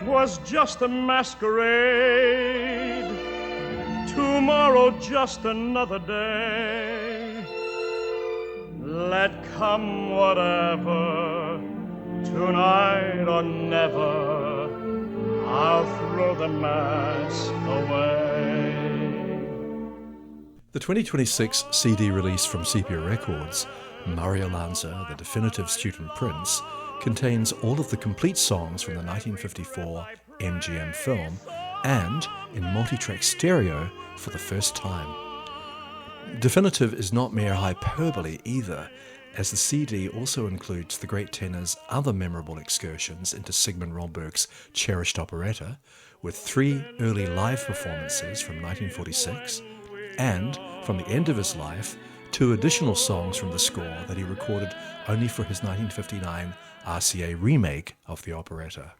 was just a masquerade. Tomorrow just another day. Let come whatever, tonight or never, I'll throw the mask away. The 2026 CD release from Sepia Records, Mario Lanza, the definitive student prince, contains all of the complete songs from the 1954 MGM film and in multi-track stereo for the first time. Definitive is not mere hyperbole either, as the CD also includes the great tenor's other memorable excursions into Sigmund Romberg's cherished operetta, with 3 early live performances from 1946, and, from the end of his life, 2 additional songs from the score that he recorded only for his 1959 RCA remake of the operetta.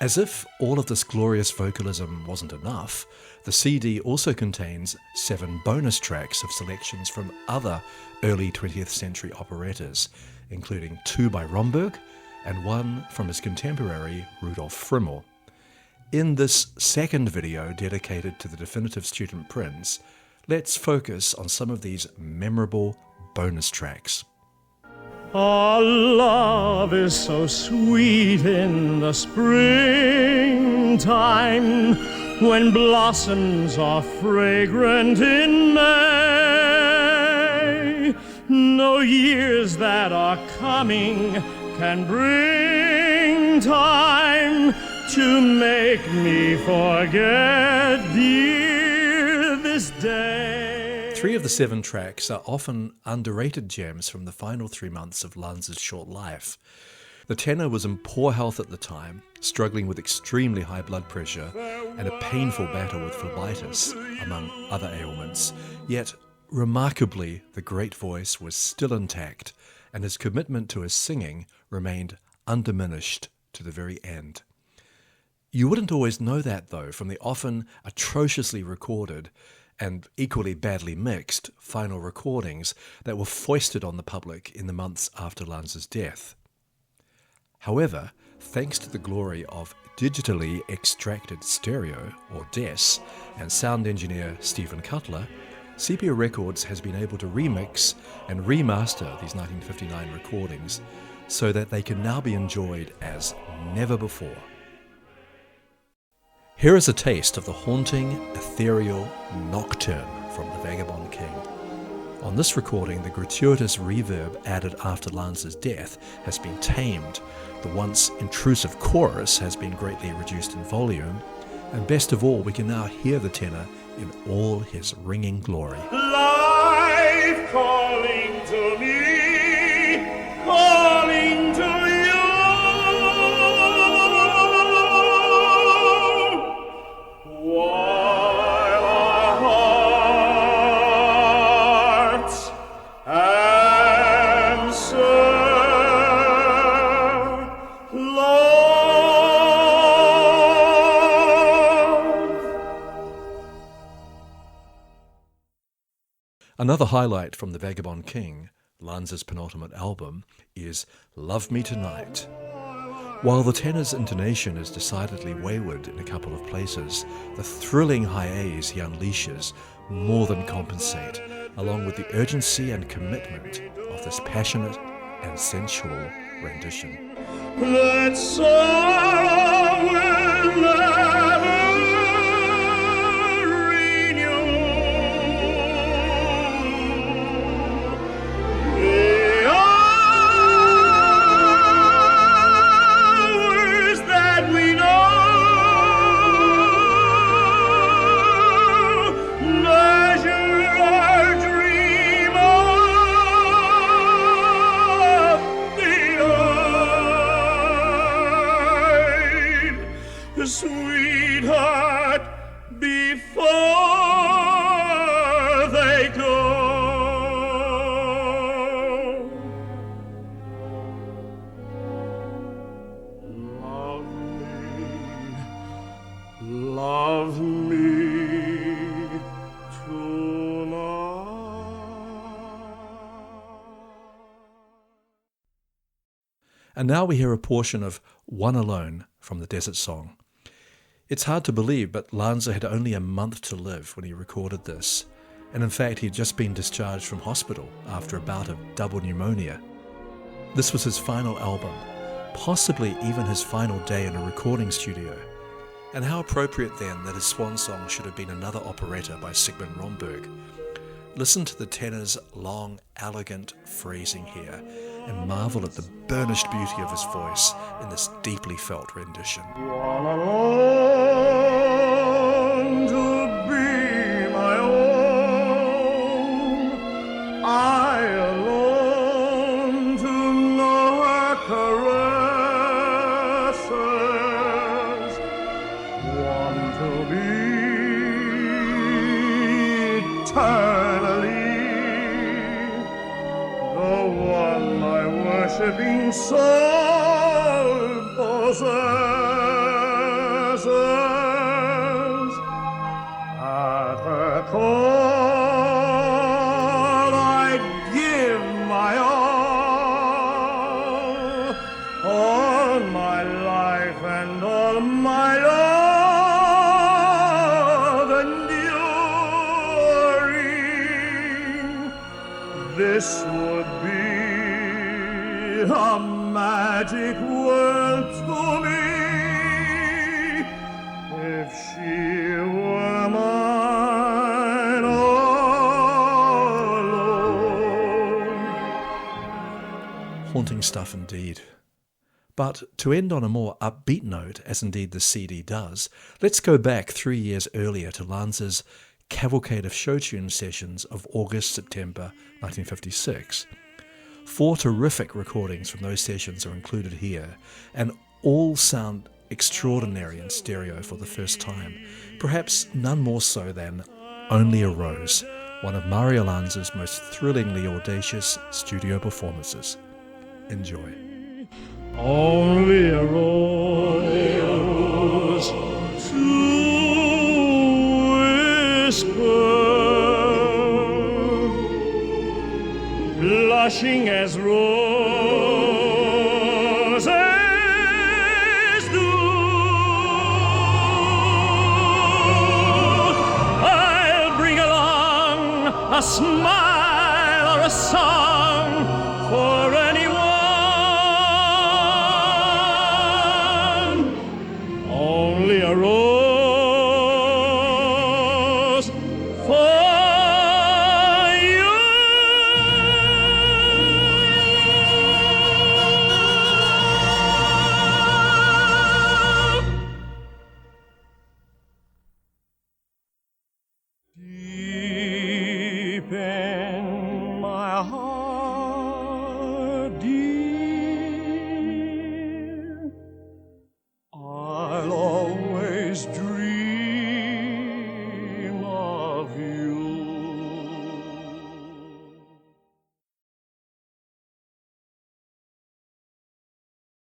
As if all of this glorious vocalism wasn't enough, the CD also contains 7 bonus tracks of selections from other early 20th century operettas, including 2 by Romberg and 1 from his contemporary Rudolf Frimmel. In this second video dedicated to the definitive student prince, let's focus on some of these memorable bonus tracks. Our love is so sweet in the springtime, when blossoms are fragrant in May. No years that are coming can bring time to make me forget, dear, this day. 3 of the 7 tracks are often underrated gems from the final 3 months of Lanza's short life. The tenor was in poor health at the time, struggling with extremely high blood pressure and a painful battle with phlebitis, among other ailments. Yet, remarkably, the great voice was still intact, and his commitment to his singing remained undiminished to the very end. You wouldn't always know that, though, from the often atrociously recorded and equally badly mixed final recordings that were foisted on the public in the months after Lanza's death. However, thanks to the glory of digitally extracted stereo, or DES, and sound engineer Stephen Cutler, Sepia Records has been able to remix and remaster these 1959 recordings so that they can now be enjoyed as never before. Here is a taste of the haunting, ethereal Nocturne from The Vagabond King. On this recording, the gratuitous reverb added after Lanza's death has been tamed, the once intrusive chorus has been greatly reduced in volume, and best of all, we can now hear the tenor in all his ringing glory. Life calling to me, calling to you. While our hearts answer love. Another highlight from The Vagabond King, Lanza's penultimate album, is Love Me Tonight. While the tenor's intonation is decidedly wayward in a couple of places, the thrilling high A's he unleashes more than compensate, along with the urgency and commitment of this passionate and sensual rendition. That sorrow will never renew. The hours that we know measure our dream of the sweetheart, before they go. Love me tonight. And now we hear a portion of One Alone from the Desert Song. It's hard to believe, but Lanza had only a month to live when he recorded this, and in fact he had just been discharged from hospital after a bout of double pneumonia. This was his final album, possibly even his final day in a recording studio. And how appropriate then that his swan song should have been another operetta by Sigmund Romberg. Listen to the tenor's long, elegant phrasing here, and marvel at the burnished beauty of his voice in this deeply felt rendition. All alone to be my own, I alone to know her caresses, want to be eternally the one my worshipping soul possesses. At her call I give my all my life and all my love enduring. This would be a magic world to me if she were mine alone. Haunting stuff indeed. But to end on a more upbeat note, as indeed the CD does, let's go back 3 years earlier to Lanza's cavalcade of show tune sessions of August-September 1956. 4 terrific recordings from those sessions are included here, and all sound extraordinary in stereo for the first time, perhaps none more so than Only a Rose, one of Mario Lanza's most thrillingly audacious studio performances. Enjoy. Only a rose to whisper, blushing as roses do. I'll bring along a smile or a song